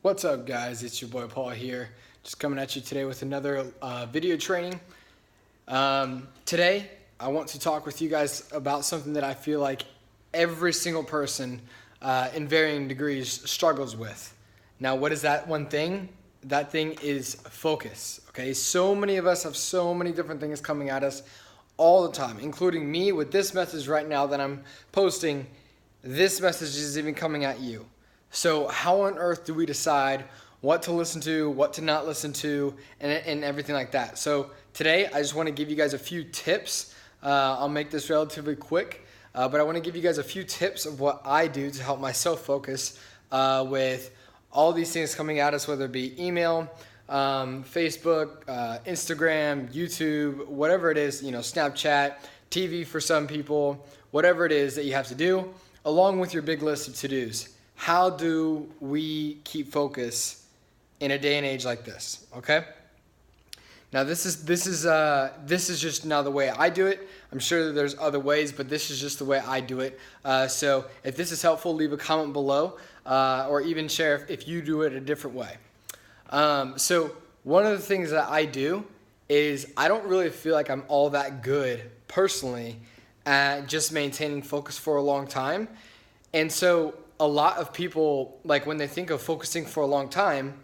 What's up, guys? It's your boy Paul here, just coming at you today with another video training. Today, I want to talk with you guys about something that I feel like every single person in varying degrees struggles with. Now, what is that one thing? That thing is focus, okay? So many of us have so many different things coming at us all the time, including me with this message right now that I'm posting. This message is even coming at you. So how on earth do we decide what to listen to, what to not listen to, and everything like that? So today, I just want to give you guys a few tips. I'll make this relatively quick, but I want to give you guys a few tips of what I do to help myself focus with all these things coming at us, whether it be email, Facebook, Instagram, YouTube, whatever it is, Snapchat, TV for some people, whatever it is that you have to do, along with your big list of to-dos. How do we keep focus in a day and age like this? Okay. Now this is just now the way I do it. I'm sure that there's other ways, but this is just the way I do it. So if this is helpful, leave a comment below, or even share if you do it a different way. So one of the things that I do is I don't really feel like I'm all that good personally at just maintaining focus for a long time, and so a lot of people, like when they think of focusing for a long time,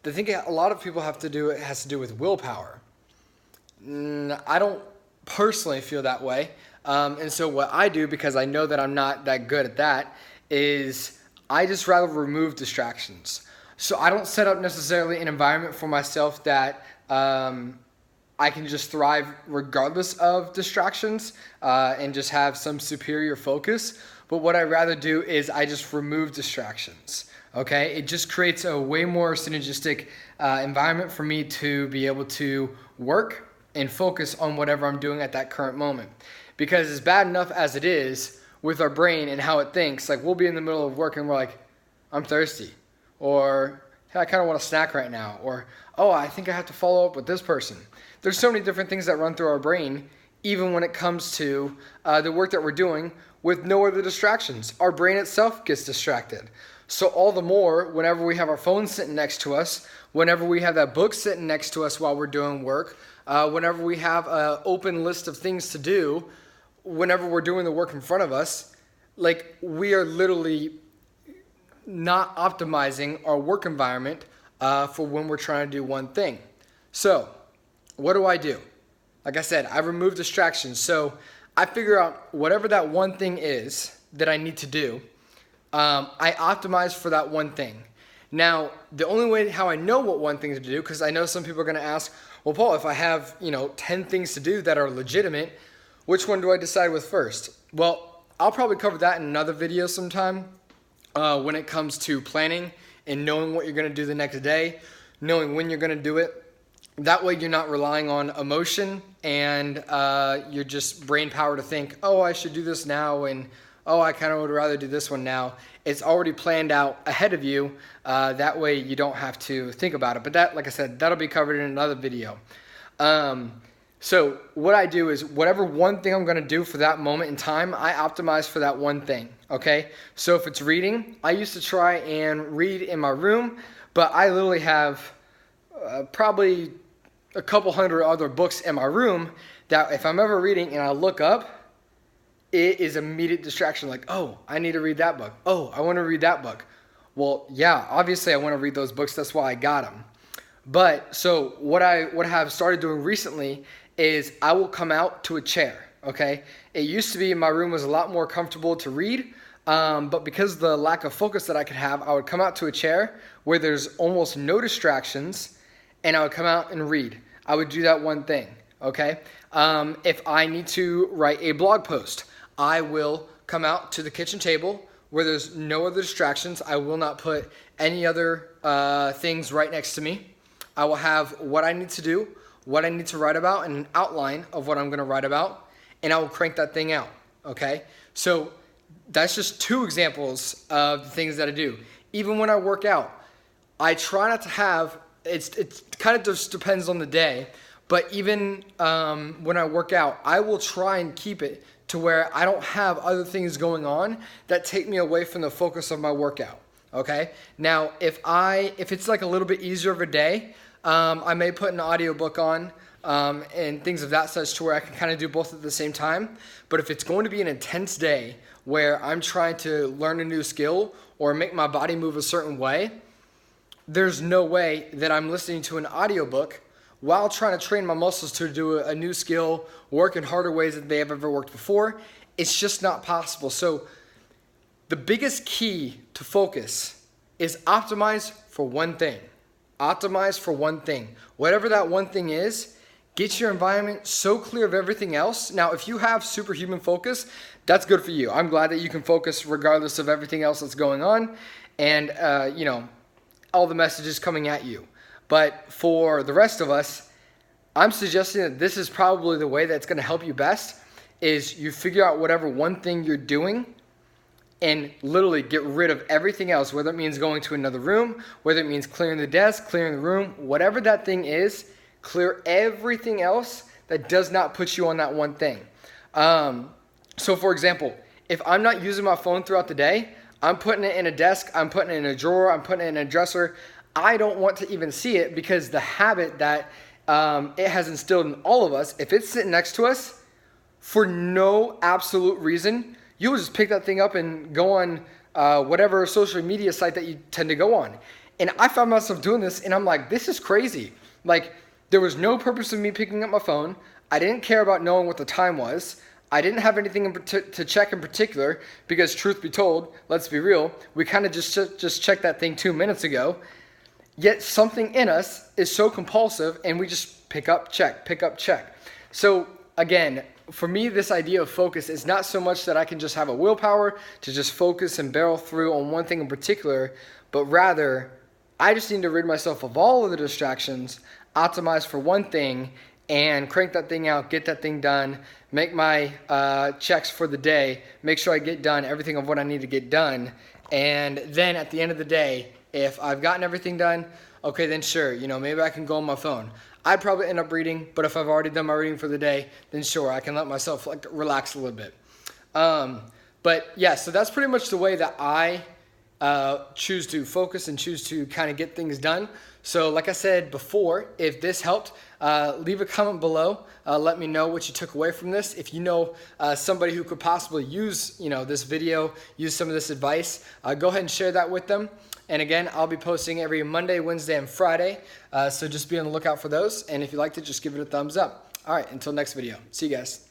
they think a lot of people has to do with willpower. I don't personally feel that way. And so what I do, because I know that I'm not that good at that, is I just rather remove distractions. So I don't set up necessarily an environment for myself that I can just thrive regardless of distractions and just have some superior focus. But what I'd rather do is I just remove distractions, okay? It just creates a way more synergistic environment for me to be able to work and focus on whatever I'm doing at that current moment. Because it's bad enough as it is with our brain and how it thinks. Like, we'll be in the middle of work and we're like, I'm thirsty. Or, hey, I kind of want a snack right now. Or, oh, I think I have to follow up with this person. There's so many different things that run through our brain, even when it comes to the work that we're doing with no other distractions. Our brain itself gets distracted. So all the more, whenever we have our phone sitting next to us, whenever we have that book sitting next to us while we're doing work, whenever we have an open list of things to do, whenever we're doing the work in front of us, like, we are literally not optimizing our work environment for when we're trying to do one thing. So what do I do? Like I said, I remove distractions. So I figure out whatever that one thing is that I need to do. I optimize for that one thing. Now, the only way how I know what one thing to do, because I know some people are going to ask, well, Paul, if I have 10 things to do that are legitimate, which one do I decide with first? Well, I'll probably cover that in another video sometime when it comes to planning and knowing what you're going to do the next day, knowing when you're going to do it. That way you're not relying on emotion and you're just brain power to think, oh, I should do this now, and oh, I kind of would rather do this one now. It's already planned out ahead of you. That way you don't have to think about it. But that, like I said, that'll be covered in another video. So what I do is whatever one thing I'm going to do for that moment in time, I optimize for that one thing, okay? So if it's reading, I used to try and read in my room, but I literally have probably a couple hundred other books in my room that if I'm ever reading and I look up, it is immediate distraction. Like, oh, I need to read that book. Oh, I want to read that book. Well, yeah, obviously I want to read those books. That's why I got them. But so what I have started doing recently is I will come out to a chair, okay? It used to be my room was a lot more comfortable to read, but because of the lack of focus that I could have, I would come out to a chair where there's almost no distractions, and I would come out and read. I would do that one thing, okay? If I need to write a blog post, I will come out to the kitchen table where there's no other distractions. I will not put any other things right next to me. I will have what I need to do, what I need to write about, and an outline of what I'm going to write about, and I will crank that thing out, okay? So that's just two examples of the things that I do. Even when I work out, I try not to have, it kind of just depends on the day, but even when I work out, I will try and keep it to where I don't have other things going on that take me away from the focus of my workout. Okay. Now, if it's like a little bit easier of a day, I may put an audiobook on and things of that such to where I can kind of do both at the same time. But if it's going to be an intense day where I'm trying to learn a new skill or make my body move a certain way, there's no way that I'm listening to an audiobook while trying to train my muscles to do a new skill, work in harder ways than they have ever worked before. It's just not possible. So the biggest key to focus is optimize for one thing. Optimize for one thing. Whatever that one thing is, get your environment so clear of everything else. Now, if you have superhuman focus, that's good for you. I'm glad that you can focus regardless of everything else that's going on and, all the messages coming at you. But for the rest of us, I'm suggesting that this is probably the way that's going to help you best is you figure out whatever one thing you're doing and literally get rid of everything else, whether it means going to another room, whether it means clearing the desk, clearing the room, whatever that thing is, clear everything else that does not put you on that one thing. So for example, if I'm not using my phone throughout the day, I'm putting it in a desk, I'm putting it in a drawer, I'm putting it in a dresser. I don't want to even see it because the habit that it has instilled in all of us, if it's sitting next to us for no absolute reason, you'll just pick that thing up and go on whatever social media site that you tend to go on. And I found myself doing this and I'm like, this is crazy. Like, there was no purpose of me picking up my phone. I didn't care about knowing what the time was. I didn't have anything to check in particular because truth be told, let's be real, we kind of just checked that thing 2 minutes ago. Yet something in us is so compulsive and we just pick up, check, pick up, check. So again, for me, this idea of focus is not so much that I can just have a willpower to just focus and barrel through on one thing in particular, but rather I just need to rid myself of all of the distractions, optimize for one thing, and crank that thing out, get that thing done, make my checks for the day, make sure I get done everything of what I need to get done. And then at the end of the day, if I've gotten everything done, okay, then sure, maybe I can go on my phone. I'd probably end up reading, but if I've already done my reading for the day, then sure, I can let myself relax a little bit. But yeah, so that's pretty much the way that I choose to focus and choose to kind of get things done. So like I said before, if this helped, leave a comment below. Let me know what you took away from this. If you know somebody who could possibly use this video, use some of this advice, go ahead and share that with them. And again, I'll be posting every Monday, Wednesday, and Friday. So just be on the lookout for those. And if you liked it, just give it a thumbs up. All right, until next video. See you guys.